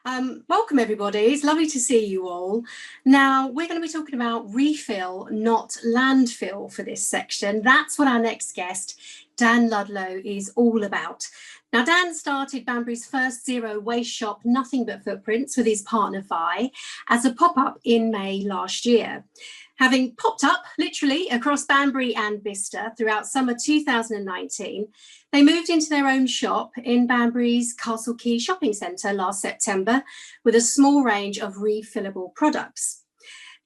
Welcome everybody, it's lovely to see you all. Now we're going to be talking about refill, not landfill for this section. That's what our next guest, Dan Ludlow, is all about. Now Dan started Banbury's first zero waste shop, Nothing But Footprints, with his partner Vi as a pop-up in May last year. Having popped up literally across Banbury and Bicester throughout summer 2019, they moved into their own shop in Banbury's Castle Quay shopping centre last September with a small range of refillable products.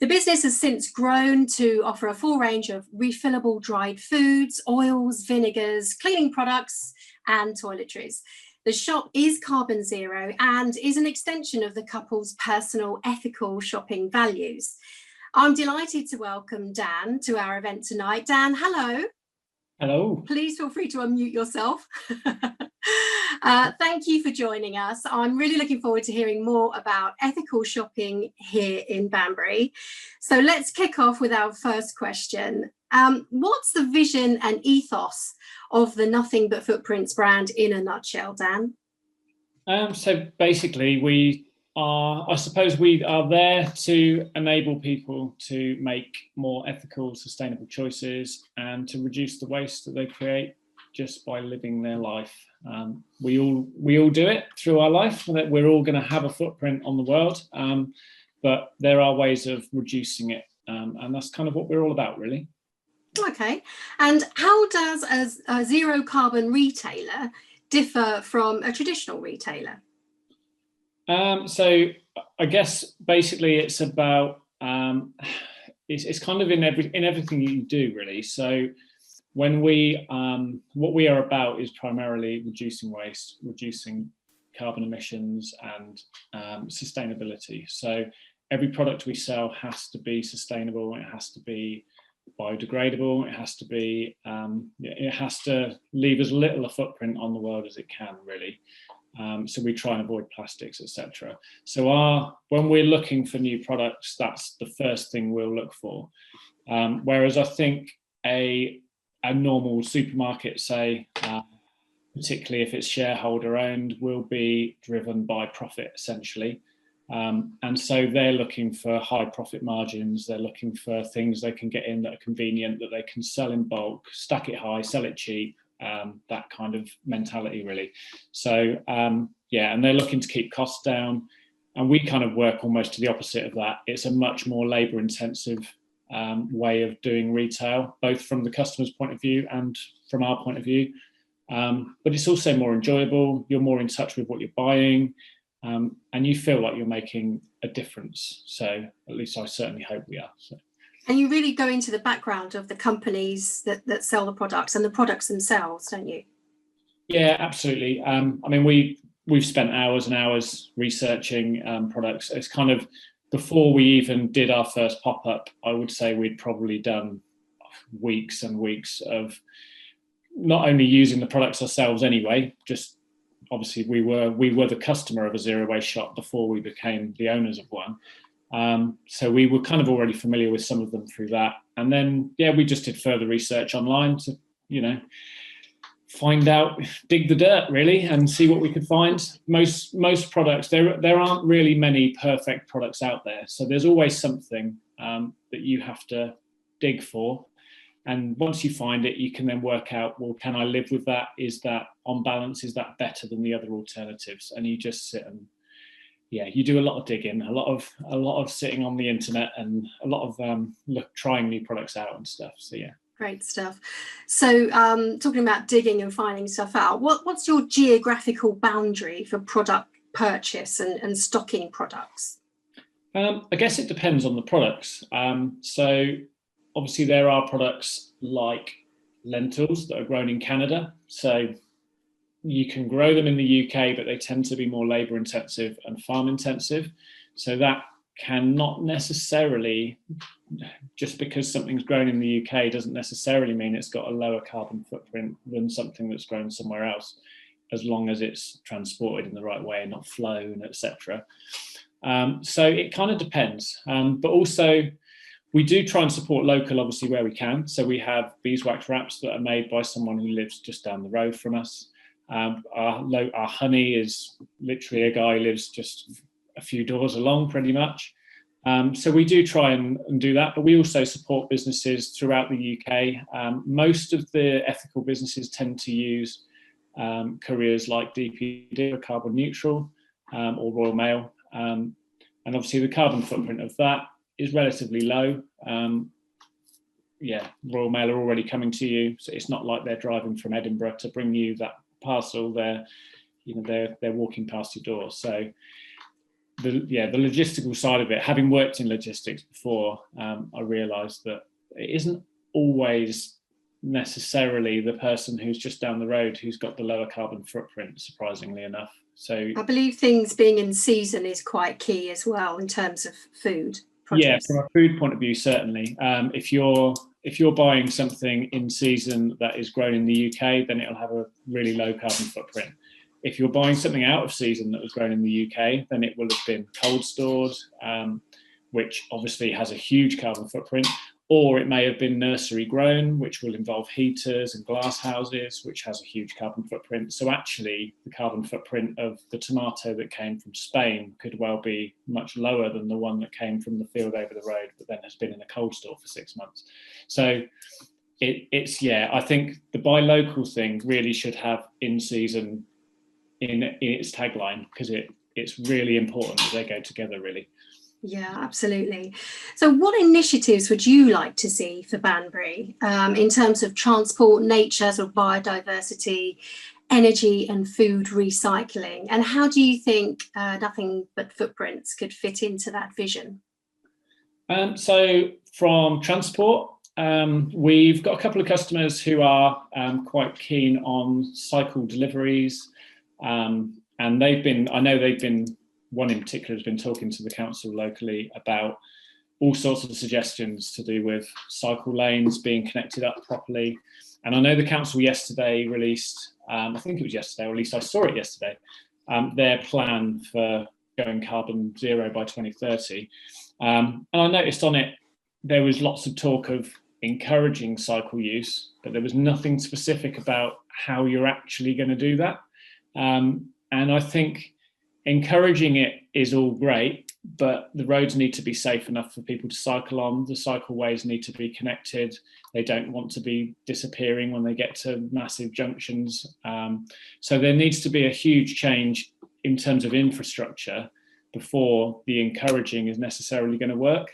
The business has since grown to offer a full range of refillable dried foods, oils, vinegars, cleaning products and toiletries. The shop is carbon zero and is an extension of the couple's personal ethical shopping values. I'm delighted to welcome Dan to our event tonight. Dan, hello. Hello. Please feel free to unmute yourself. Thank you for joining us. I'm really looking forward to hearing more about ethical shopping here in Banbury. So let's kick off with our first question. What's the vision and ethos of the Nothing But Footprints brand in a nutshell, Dan? So basically I suppose we are there to enable people to make more ethical, sustainable choices and to reduce the waste that they create just by living their life. We all do it through our life, that we're all going to have a footprint on the world, but there are ways of reducing it, and that's kind of what we're all about, really. Okay, and how does a zero carbon retailer differ from a traditional retailer? So I guess basically it's about it's kind of in everything you do, really. So when what we are about is primarily reducing waste, reducing carbon emissions and sustainability. So every product we sell has to be sustainable, it has to be biodegradable, it has to leave as little a footprint on the world as it can, really. So we try and avoid plastics, etc. So when we're looking for new products, that's the first thing we'll look for. Whereas I think a normal supermarket, say, particularly if it's shareholder owned, will be driven by profit, essentially. And so they're looking for high profit margins. They're looking for things they can get in that are convenient, that they can sell in bulk, stack it high, sell it cheap. That kind of mentality, really. So yeah, and they're looking to keep costs down, and we kind of work almost to the opposite of that. It's a much more labor intensive way of doing retail, both from the customer's point of view and from our point of view, but it's also more enjoyable. You're more in touch with what you're buying, and you feel like you're making a difference. So at least I certainly hope we are. So. And you really go into the background of the companies that sell the products and the products themselves, don't you? Yeah, absolutely. I mean, we've spent hours and hours researching products. It's kind of, before we even did our first pop-up, I would say we'd probably done weeks and weeks of not only using the products ourselves anyway, just obviously we were the customer of a zero waste shop before we became the owners of one. So we were kind of already familiar with some of them through that. And then, yeah, we just did further research online to, find out, dig the dirt, really, and see what we could find. Most products, there aren't really many perfect products out there. So there's always something that you have to dig for. And once you find it, you can then work out, well, can I live with that? Is that on balance? Is that better than the other alternatives? And you just sit and, yeah, you do a lot of digging, a lot of sitting on the internet, and a lot of trying new products out and stuff. So yeah. Great stuff. So talking about digging and finding stuff out, what's your geographical boundary for product purchase and stocking products? I guess it depends on the products. So obviously there are products like lentils that are grown in Canada. So you can grow them in the UK, but they tend to be more labour intensive and farm intensive. So that cannot necessarily, just because something's grown in the UK doesn't necessarily mean it's got a lower carbon footprint than something that's grown somewhere else, as long as it's transported in the right way and not flown, etc. So it kind of depends. But also we do try and support local, obviously, where we can. So we have beeswax wraps that are made by someone who lives just down the road from us. Our honey is literally a guy who lives just a few doors along, pretty much. So we do try and do that, but we also support businesses throughout the UK. Most of the ethical businesses tend to use couriers like DPD, or carbon neutral, or Royal Mail. And obviously the carbon footprint of that is relatively low. Royal Mail are already coming to you, so it's not like they're driving from Edinburgh to bring you that parcel. They're walking past your door. So the logistical side of it, having worked in logistics before, I realised that it isn't always necessarily the person who's just down the road who's got the lower carbon footprint, surprisingly enough. So I believe things being in season is quite key as well in terms of food produce. Yeah, from a food point of view, certainly. If you're buying something in season that is grown in the UK, then it'll have a really low carbon footprint. If you're buying something out of season that was grown in the UK, then it will have been cold stored, which obviously has a huge carbon footprint. Or it may have been nursery grown, which will involve heaters and glass houses, which has a huge carbon footprint. So actually, the carbon footprint of the tomato that came from Spain could well be much lower than the one that came from the field over the road, but then has been in a cold store for 6 months. So I think the buy local thing really should have in season in its tagline, because it's really important that they go together, really. Yeah, absolutely. So what initiatives would you like to see for Banbury in terms of transport, nature, sort of biodiversity, energy and food recycling? And how do you think nothing but footprints could fit into that vision? So from transport, we've got a couple of customers who are quite keen on cycle deliveries. And one in particular has been talking to the council locally about all sorts of suggestions to do with cycle lanes being connected up properly. And I know the council yesterday released, I think it was yesterday, or at least I saw it yesterday, their plan for going carbon zero by 2030. And I noticed on it, there was lots of talk of encouraging cycle use, but there was nothing specific about how you're actually going to do that. And I think encouraging it is all great, but the roads need to be safe enough for people to cycle on. The cycleways need to be connected. They don't want to be disappearing when they get to massive junctions. So there needs to be a huge change in terms of infrastructure before the encouraging is necessarily going to work.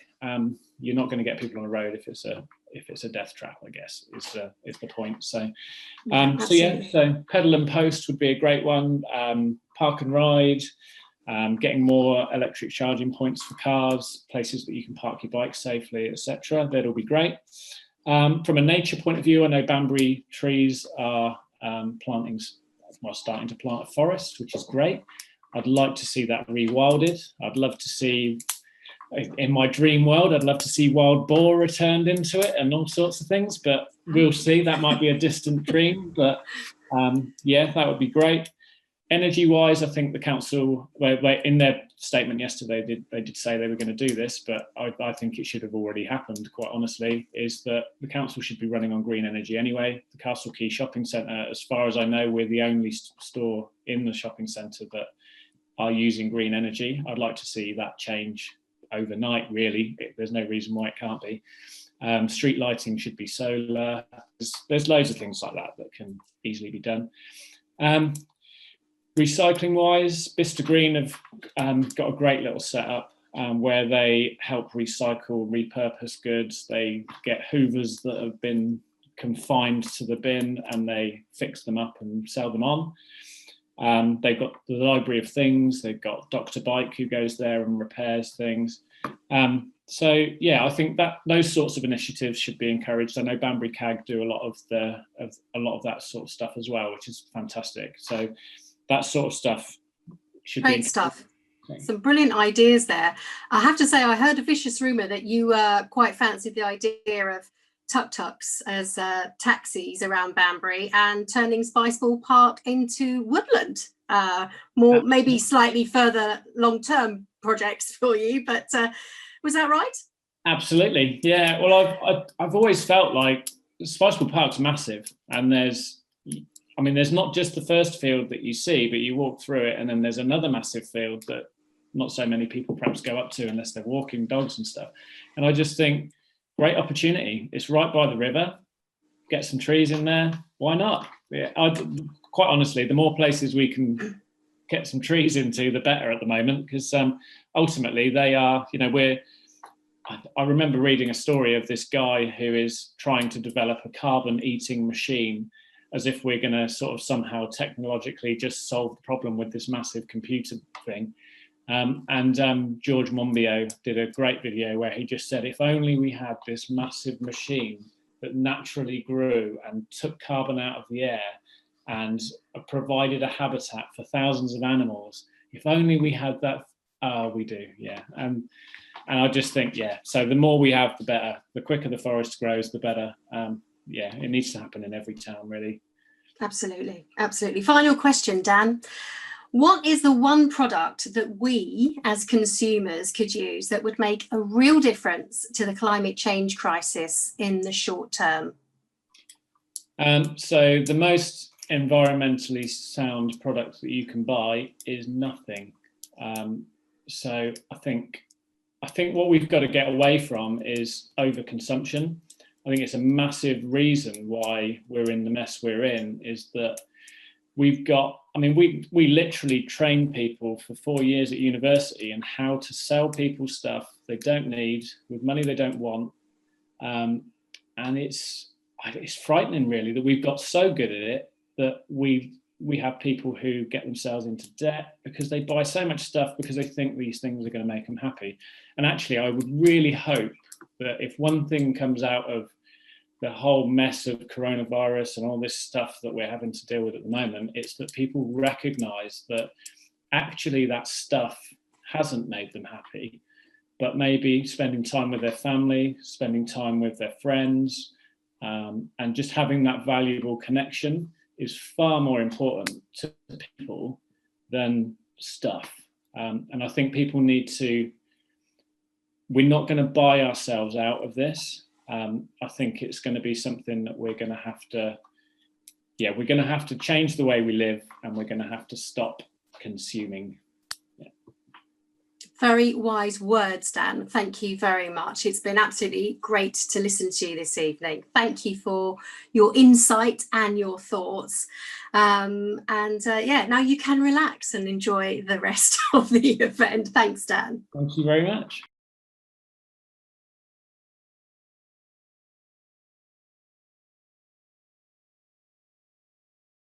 You're not going to get people on a road if it's a death trap, I guess, is the point. So pedal and post would be a great one. Park and ride, getting more electric charging points for cars, places that you can park your bike safely, etc. That'll be great. From a nature point of view, I know Banbury trees are starting to plant a forest, which is great. I'd like to see that rewilded. I'd love to see, in my dream world, I'd love to see wild boar returned into it and all sorts of things, but we'll see. That might be a distant dream, but that would be great. Energy-wise, I think the council, in their statement yesterday, they did say they were going to do this, but I think it should have already happened, quite honestly, is that the council should be running on green energy anyway. The Castle Quay Shopping Centre, as far as I know, we're the only store in the shopping centre that are using green energy. I'd like to see that change overnight, really. There's no reason why it can't be. Street lighting should be solar. There's loads of things like that that can easily be done. Recycling wise, Bicester Green have got a great little setup where they help recycle, repurpose goods. They get hoovers that have been confined to the bin and they fix them up and sell them on. They've got the Library of Things. They've got Dr. Bike who goes there and repairs things. I think that those sorts of initiatives should be encouraged. I know Banbury CAG do a lot of that sort of stuff as well, which is fantastic. So that sort of stuff should be great stuff. Some brilliant ideas there. I have to say, I heard a vicious rumour that you quite fancied the idea of tuk-tuks as taxis around Banbury and turning Spiceball Park into woodland. Maybe slightly further long-term projects for you, but was that right? Absolutely, yeah. Well, I've always felt like Spiceball Park's massive, and I mean, there's not just the first field that you see, but you walk through it, and then there's another massive field that not so many people perhaps go up to unless they're walking dogs and stuff. And I just think, great opportunity. It's right by the river. Get some trees in there. Why not? Yeah, quite honestly, the more places we can get some trees into, the better at the moment, because ultimately they are, you know, I remember reading a story of this guy who is trying to develop a carbon eating machine, as if we're going to sort of somehow technologically just solve the problem with this massive computer thing. George Monbiot did a great video where he just said, if only we had this massive machine that naturally grew and took carbon out of the air and provided a habitat for thousands of animals. If only we had that. We do, yeah. And I just think, yeah, so the more we have, the better. The quicker the forest grows, the better. Yeah, it needs to happen in every town, really. Absolutely, absolutely. Final question, Dan. What is the one product that we as consumers could use that would make a real difference to the climate change crisis in the short term? So the most environmentally sound product that you can buy is nothing. So I think what we've got to get away from is overconsumption. I think it's a massive reason why we're in the mess we're in, is that we've got, I mean, we literally train people for 4 years at university on how to sell people stuff they don't need with money they don't want. And it's frightening, really, that we've got so good at it that we have people who get themselves into debt because they buy so much stuff because they think these things are going to make them happy. And actually, I would really hope that if one thing comes out of the whole mess of coronavirus and all this stuff that we're having to deal with at the moment, it's that people recognize that actually that stuff hasn't made them happy, but maybe spending time with their family, spending time with their friends, and just having that valuable connection is far more important to people than stuff. And I think people need to, we're not going to buy ourselves out of this. I think it's going to be something that we're going to have to, we're going to have to change the way we live, and we're going to have to stop consuming. Yeah. Very wise words, Dan. Thank you very much. It's been absolutely great to listen to you this evening. Thank you for your insight and your thoughts. Now you can relax and enjoy the rest of the event. Thanks, Dan. Thank you very much.